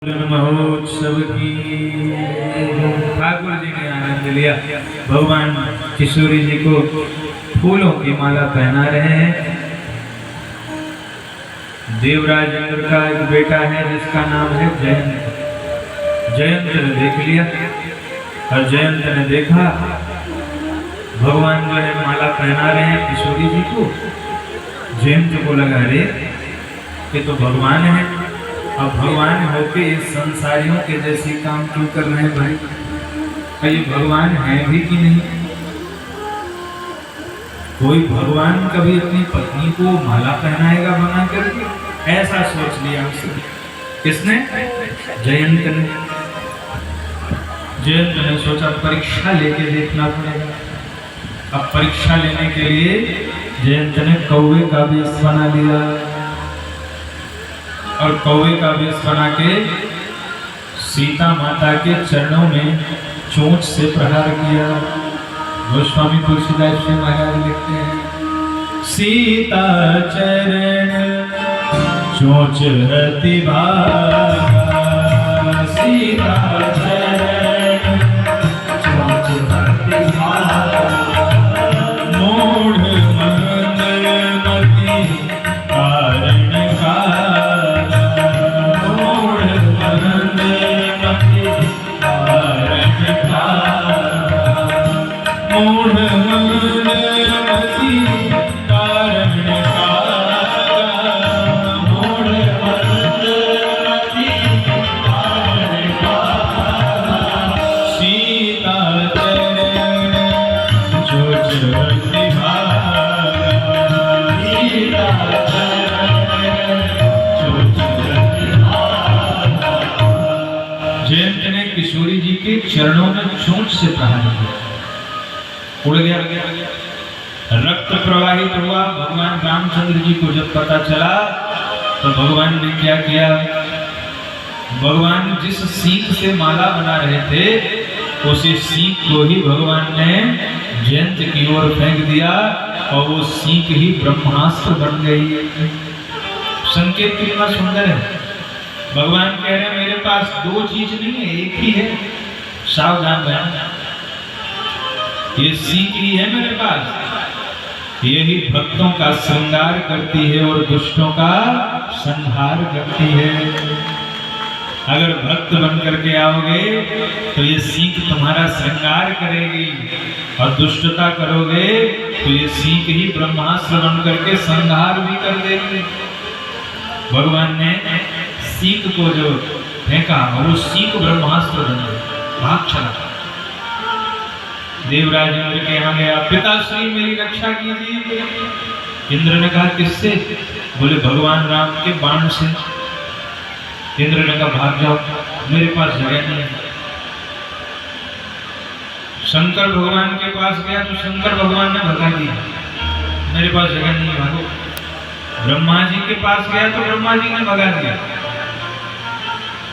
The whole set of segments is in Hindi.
महोत्सव की ठाकुर जी ने आनंद लिया। भगवान किशोरी जी को फूलों की माला पहना रहे हैं। देवराज इंद्र का एक बेटा है जिसका नाम है जयंत। जयंत ने देख लिया और जयंत ने देखा भगवान जो है माला पहना रहे हैं किशोरी जी को। जयंत को लगा रे ये तो भगवान है, अब भगवान होके इस संसारियों के जैसे काम क्यों कर रहे हैं भाई? ये भगवान है भी कि नहीं? कोई भगवान कभी अपनी पत्नी को माला पहनाएगा बना करके? ऐसा सोच लिया उसने। किसने? जयंत ने। जयंत ने सोचा परीक्षा लेके देखना पड़ेगा। अब परीक्षा लेने के लिए जयंत ने कौवे का वेश बना लिया और कौवे का वेश बना के सीता माता के चरणों में चोंच से प्रहार किया। गोस्वामी तुलसीदास जी महाराज लिखते हैं, सीता चरण चोंच हति भागा, सीता चरण चोंच हति भागा, मूढ़ मंदमति कारण किशोरी जी के चरणों में चोंच से प्रहार किया। उड़ गया, रक्त प्रवाहित हुआ। भगवान रामचंद्र जी को जब पता चला तो भगवान ने क्या किया? भगवान जिस सीख से माला बना रहे थे उसी सीख को ही भगवान ने जयंत की ओर फेंक दिया और वो सीख ही ब्रह्मास्त्र बन गई। संकेत कितना सुंदर है। भगवान कह रहे हैं मेरे पास दो चीज नहीं है, एक ही है, सावधान रहना। ये सीख ही है मेरे पास, यही भक्तों का श्रृंगार करती है और दुष्टों का संहार करती है। अगर भक्त बन करके आओगे तो ये सीख तुम्हारा श्रृंगार करेगी और दुष्टता करोगे तो ये सीख ही ब्रह्मास्त्र बन करके संहार भी कर देगी। भगवान ने सीख को जो फेंका और वो सीख ब्रह्मास्त्र बन गई, भाग चला। देवराज इंद्र के यहाँ गया, पिताश्री मेरी रक्षा कीजिए। इंद्र ने कहा किससे? बोले भगवान राम के बाण से। इंद्र ने कहा भाग जाओ, मेरे पास जगह नहीं है। शंकर भगवान के पास गया तो शंकर भगवान ने भगा दिया, मेरे पास जगह नहीं है, भागो। ब्रह्मा जी के पास गया तो ब्रह्मा जी ने भगा दिया।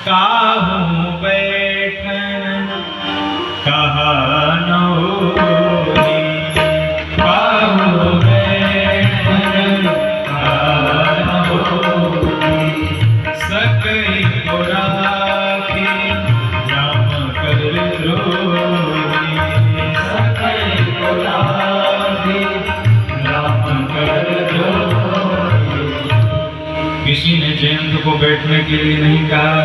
काहू बैठन कहा नौरी, काहू बैठन कहा नौरी, सकई को राखी राम कर द्रोही, सकई को राखी राम कर द्रोही। किसी ने जयंत को बैठने के लिए नहीं कहा,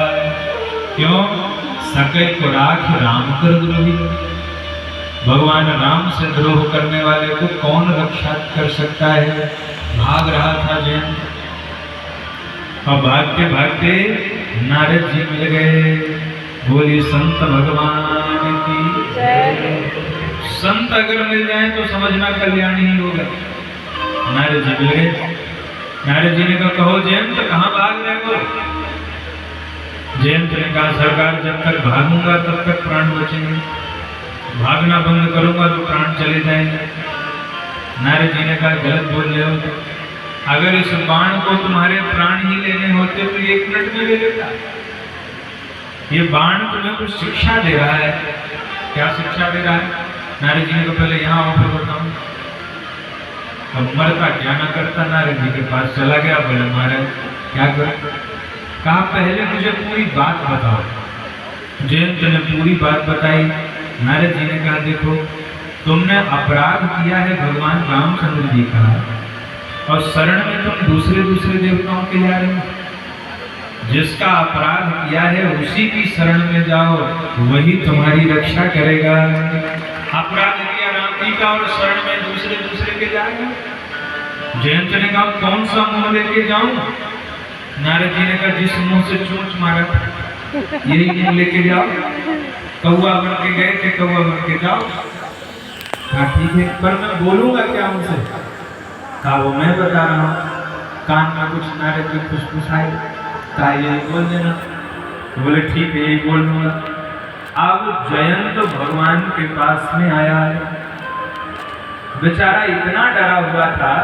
क्यों? सकै को राख राम कर द्रोही। भगवान राम से द्रोह करने वाले को कौन रक्षा कर सकता है? भाग रहा था जयंत और भागते भागते नारद जी मिल गए। बोली संत भगवान की जय। संत अगर मिल जाए तो समझना कल्याण ही होगा। नारद जी मिल गए। नारद जी ने कहो जयंत कहाँ भाग रहे हो? जयंत ने कहा सरकार जब तक भागूंगा तब तक प्राण बचेंगे, भागना बंद करूंगा तो प्राण चले जाएंगे। नारद जी ने कहा गलत बोल रहे हो, अगर इस बाण को तुम्हारे प्राण ही लेने होते तो 1 मिनट में ले लेता। ये बाण तुम्हें कुछ शिक्षा दे रहा है। क्या शिक्षा दे रहा है? नारद जी ने कहा पहले यहाँ आओ फिर बताऊं। अब मरता क्या ना करता, नारद जी के पास चला गया। बोले महाराज क्या करें? कहा पहले मुझे पूरी बात बताओ। जयंत ने पूरी बात बताई। नारद जी ने कहा देखो तुमने अपराध किया है भगवान रामचंद्र जी का, और शरण में तुम दूसरे दूसरे देवताओं के जा रहे हो। जिसका अपराध किया है उसी की शरण में जाओ, वही तुम्हारी रक्षा करेगा। अपराध किया राम जी का और शरण में दूसरे दूसरे के जाएगा। जयंत ने कहा कौन सा मुंह लेके जाऊं? नारद जी ने कहा जिस मुंह से चोंच मारा यही मुंह लेके जाओ। कौआ बन के गए थे, कौआ बन के जाओ। हाँ ठीक है, पर मैं बोलूंगा क्या उनसे? कहा वो मैं बता रहा हूँ। कान में कुछ नारद जी फुसफुसाए, कहा यही बोल देना। तो बोले ठीक है यही बोल दूंगा। अब जयंत भगवान के पास में आया है। बेचारा इतना डरा हुआ था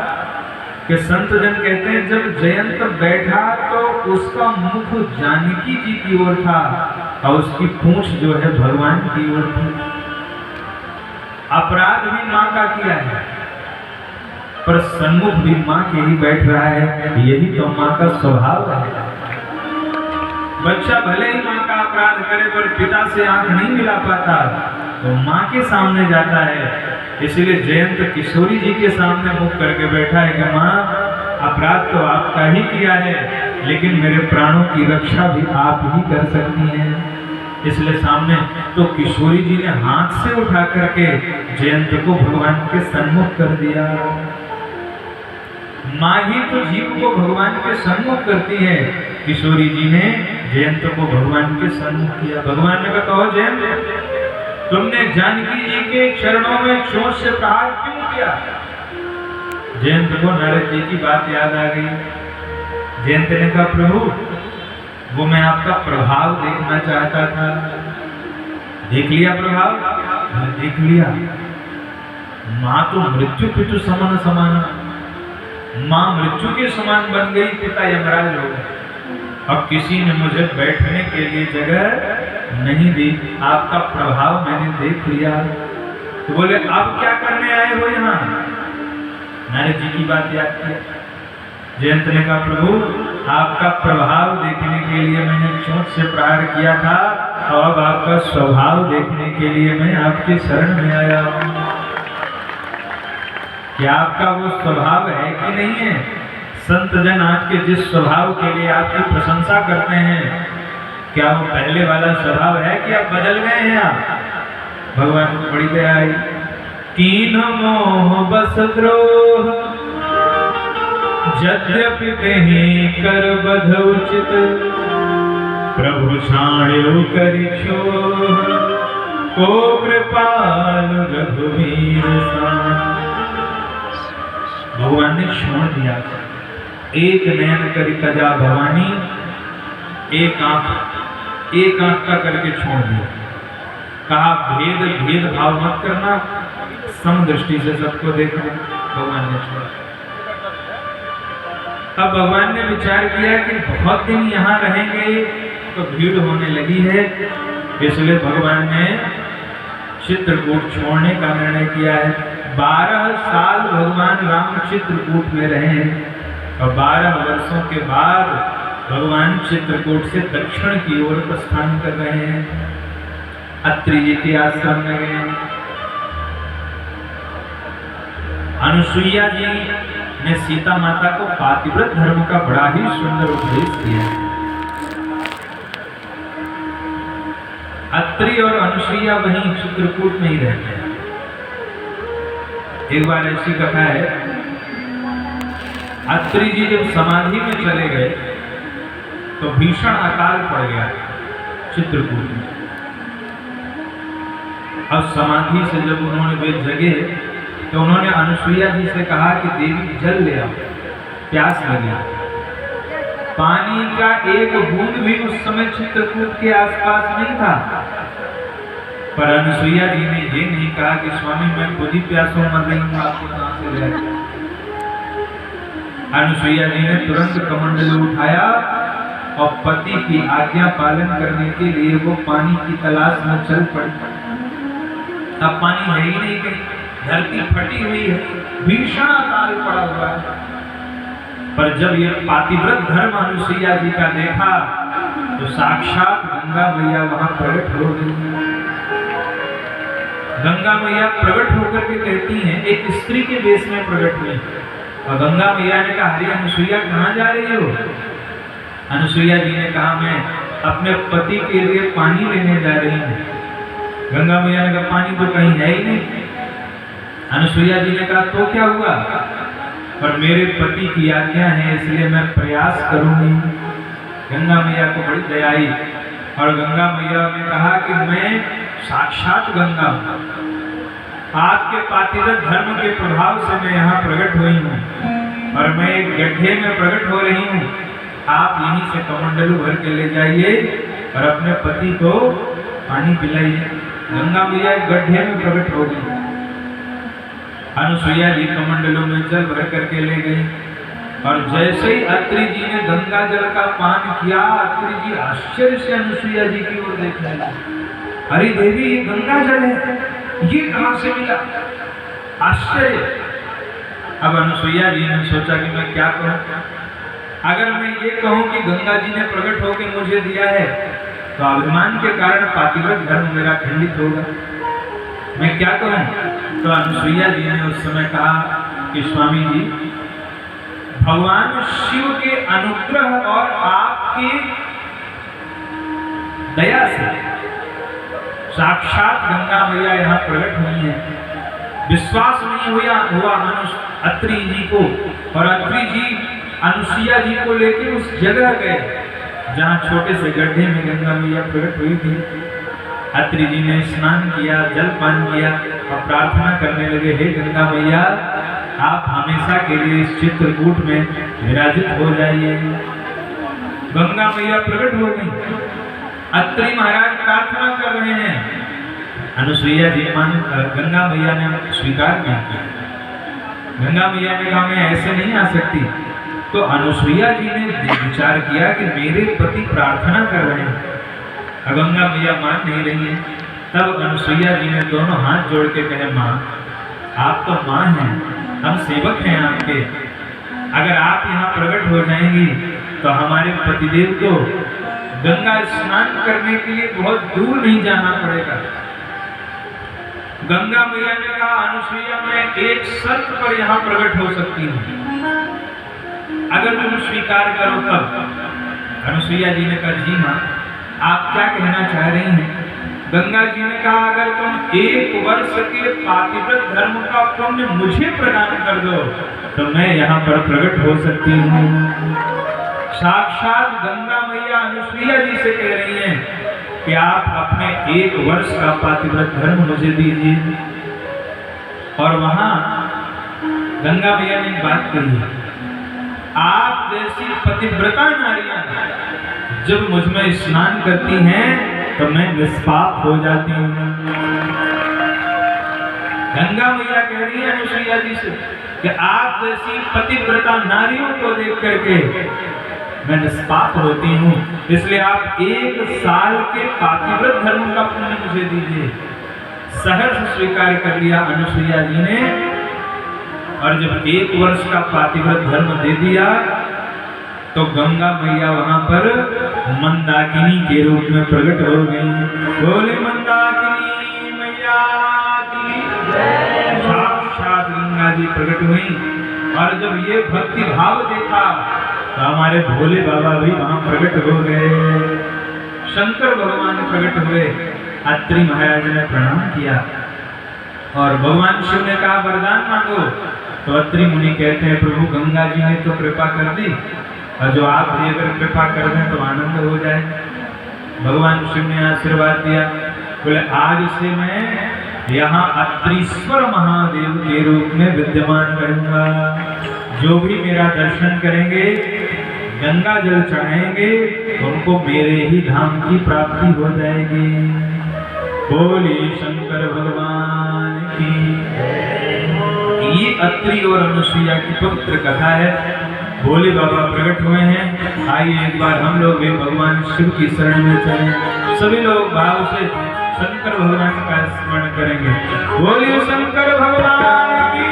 कि संत जन कहते हैं जब जयंत बैठा तो उसका मुख जानकी जी की ओर था और उसकी पूंछ जो है भगवान की ओर थी। अपराध भी मां का किया है, पर सन्मुख भी मां के ही बैठ रहा है। यही तो मां का स्वभाव है। बच्चा भले ही मां का अपराध करे पर पिता से आंख नहीं मिला पाता, तो मां के सामने जाता है। इसलिए जयंत किशोरी जी के सामने मुख करके बैठा है कि मां अपराध तो आपका ही किया है, लेकिन मेरे प्राणों की रक्षा भी आप ही कर सकती हैं। इसलिए सामने तो किशोरी जी ने हाथ से उठा करके जयंत को भगवान के सन्मुख कर दिया। मां ही तो जीव को भगवान के सन्मुख करती है। किशोरी जी ने जयंत को भगवान के सन्मुख किया। भगवान ने कहा जयंत तुमने जानकी जी के चरणों में चोंच से प्रहार क्यों किया? जयंत को नारद जी की बात याद आ गई। जयंत ने कहा प्रभु वो मैं आपका प्रभाव देखना चाहता था। देख लिया प्रभाव? हाँ देख लिया। मां तो मृत्यु पितु समान समान, मां मृत्यु के समान बन गई, पिता यमराज हो गए। अब किसी ने मुझे बैठने के लिए जगह नहीं दी। आपका प्रभाव मैंने देख लिया। तो बोले अब क्या करने आए हो यहाँ? नारद जी की बात याद की। जयंत ने कहा प्रभु आपका प्रभाव देखने के लिए मैंने चोंच से प्रहार किया था, और अब आपका स्वभाव देखने के लिए मैं आपके शरण में आया हूँ। क्या आपका वो स्वभाव है कि नहीं है? संत जन आपके जिस स्वभाव के लिए आपकी प्रशंसा करते हैं, क्या वो पहले वाला स्वभाव है कि आप बदल गए हैं? आप भगवान को बड़ी दया आई। कीन मोह बस द्रोह यद्यपि कहीं कर बध उचित, प्रभु छाण्यो करि छोह, को कृपालु रघुवीर सान। भगवान ने छोड़ दिया। एक नयन करी तजा भवानी, एक आंख का करके छोड़ दिया। कहा भेद भाव मत करना, सम दृष्टि से सबको देखना। भगवान ने छोड़ा। अब भगवान ने विचार किया कि बहुत दिन यहाँ रहेंगे तो भीड़ होने लगी है, इसलिए भगवान ने चित्रकूट छोड़ने का निर्णय किया है। 12 साल भगवान राम चित्रकूट में रहे, और 12 वर्षों के बाद भगवान चित्रकूट से दक्षिण की ओर प्रस्थान कर रहे हैं। अत्रि जी के आश्रम में गए। अनुसुईया जी ने सीता माता को पातिव्रत धर्म का बड़ा ही सुंदर उपदेश दिया। अत्रि और अनुसुईया वहीं चित्रकूट में ही रहते हैं। एक बार ऐसी कथा है, अत्रि जी जब समाधि में चले गए तो भीषण अकाल पड़ गया चित्रकूट में। अब समाधि से जब उन्होंने वे जगे तो उन्होंने अनुसुईया जी से कहा कि देवी जल ले आओ, प्यास लगी। पानी का एक बूंद भी उस समय चित्रकूट के आसपास नहीं था। पर अनुसुईया जी ने ये नहीं कहा कि स्वामी मैं खुद ही प्यासों मर रही हूँ, आपको कहां से ले आए। अनुसुईया जी ने तुरंत कमंडल उठाया और पति की आज्ञा पालन करने के लिए वो पानी की तलाश में चल पड़ी। अब पानी है ही नहीं कहीं, धरती फटी हुई है, भीषण अकाल पड़ा हुआ है। पर जब ये पातिव्रत धर्म अनुसुईया जी का देखा तो साक्षात गंगा मैया वहां प्रकट हो गई। गंगा मैया प्रकट होकर के कहती हैं, एक स्त्री के वेश में प्रकट हुई और गंगा मैया ने कहा, हरी अनुसुईया कहाँ जा रही हो? अनुसुईया जी ने कहा, मैं अपने पति के लिए पानी लेने जा रही हूँ। गंगा मैया ने कहा, पानी तो कहीं है ही नहीं। अनुसुईया जी ने कहा, तो क्या हुआ? पर मेरे पति की आज्ञा है इसलिए मैं प्रयास करूंगी। गंगा मैया को बड़ी दया आई और गंगा मैया ने कहा कि मैं साक्षात गंगा हूं, आपके पातिव्रत धर्म के प्रभाव से मैं यहाँ प्रकट हुई हूँ और मैं एक गड्ढे में प्रकट हो रही हूँ। आप यहीं से कमंडलू भर के ले जाइए और अपने पति को पानी पिलाइए। गंगा मैया एक गड्ढे में प्रकट हो गई। अनुसुईया जी कमंडलों में जल भर करके ले गई और जैसे ही अत्रि जी ने गंगा जल का पान किया, अत्रि जी आश्चर्य से अनुसुईया जी की ओर देखने लगे। अरे देवी, ये गंगा जल है, ये कहां से मिला? आश्चर्य। अब अनुसुईया जी ने सोचा कि मैं क्या कहूं। अगर मैं ये कहूं कि गंगा जी ने प्रकट होकर मुझे दिया है तो अभिमान के कारण पातिव्रत धर्म मेरा खंडित होगा। मैं क्या कहूं? तो अनुसुईया जी ने उस समय कहा कि स्वामी जी, भगवान शिव के अनुग्रह और आपकी दया से साक्षात गंगा मैया यहाँ प्रकट हुई है। विश्वास नहीं हुआ अत्रि जी को और अत्रि जी अनुसुईया जी को लेकर उस जगह गए जहाँ छोटे से गड्ढे में गंगा मैया प्रकट हुई थी। अत्रि जी ने स्नान किया, जल पान किया और प्रार्थना करने लगे, हे गंगा मैया, आप हमेशा के लिए इस चित्रकूट में विराजित हो जाइए। गंगा मैया प्रकट हो गई। अत्रि महाराज प्रार्थना कर रहे हैं। अनुसुईया जी गंगा मैया ने स्वीकार नहीं किया। गंगा मैया ने कहा, मैं ऐसे नहीं आ सकती। तो अनुसुईया जी ने विचार किया कि मेरे पति प्रार्थना कर रहे हैं, गंगा मैया मान नहीं रही है। तब अनुसुईया जी ने दोनों हाथ जोड़ के कहे, माँ, आप तो माँ हैं, हम सेवक हैं आपके। अगर आप यहाँ प्रकट हो जाएंगी तो हमारे पतिदेव को गंगा स्नान करने के लिए बहुत दूर नहीं जाना पड़ेगा। गंगा मैया ने कहा, अनुसुईया, मैं एक शर्त पर यहाँ प्रकट हो सकती हूँ, अगर तुम स्वीकार करो तब। अनुसुईया जी ने कहा, जी माँ, आप क्या कहना चाह रही हैं? गंगा जी ने कहा, अगर तुम 1 वर्ष के पातिव्रत धर्म का पुण्य मुझे प्रदान कर दो तो मैं यहाँ पर प्रकट हो सकती हूँ। साक्षात गंगा मैया अनुसुईया जी से कह रही हैं कि आप अपने 1 वर्ष का पातिव्रत धर्म मुझे दीजिए। और वहां गंगा मैया ने एक बात कही, आप जैसी पतिव्रता नारियां जब मुझ में स्नान करती हैं तो मैं निष्पाप हो जाती हूँ। गंगा मैया कह रही है अनुसुईया जी से कि आप जैसी पतिव्रता नारियों को देख करके मैं निष्पाप होती हूँ, इसलिए आप 1 साल के पातिव्रत धर्म का पुण्य मुझे दीजिए। सहर्ष स्वीकार कर लिया अनुसुईया जी ने और जब 1 वर्ष का पातिव्रत धर्म दे दिया तो गंगा मैया वहां पर मंदाकिनी के रूप में प्रकट हो गई। बोले मंदाकिनी मैया की जय। साक्षात गंगा जी प्रकट हुई और जब ये भक्ति भाव देखा तो हमारे भोले बाबा भी वहां प्रकट हो गए। शंकर भगवान प्रकट हुए। अत्रि महाराज ने प्रणाम किया और भगवान शिव ने कहा, वरदान मांगो। तो अत्रि मुनि कहते हैं, प्रभु गंगा जी ने तो कृपा कर दी और जो आप भी अगर कृपा कर दें तो आनंद हो जाए। भगवान शिव ने आशीर्वाद दिया, बोले आज से मैं यहाँ अत्रीश्वर महादेव के रूप में विद्यमान रहूंगा। जो भी मेरा दर्शन करेंगे, गंगा जल चढ़ाएंगे, उनको मेरे ही धाम की प्राप्ति हो जाएगी। बोले शंकर भगवान की। ये अत्रि और अनुसुईया की पवित्र कथा है। भोले बाबा प्रकट हुए हैं। आइए एक बार हम लोग भी भगवान शिव की शरण में चलें। सभी लोग भाव से शंकर भगवान का स्मरण करेंगे। बोलिए शंकर भगवान की।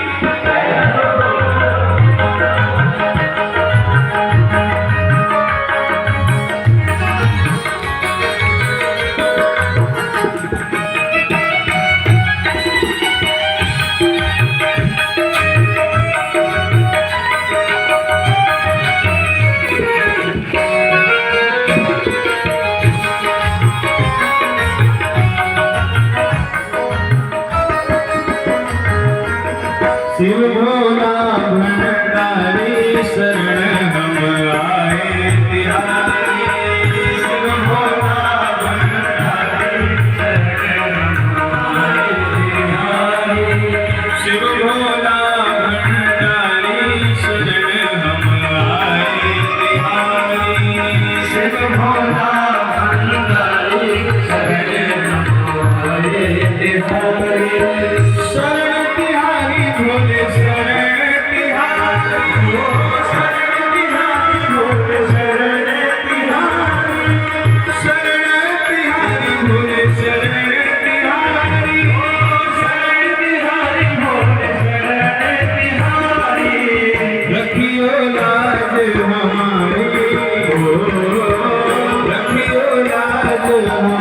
सकल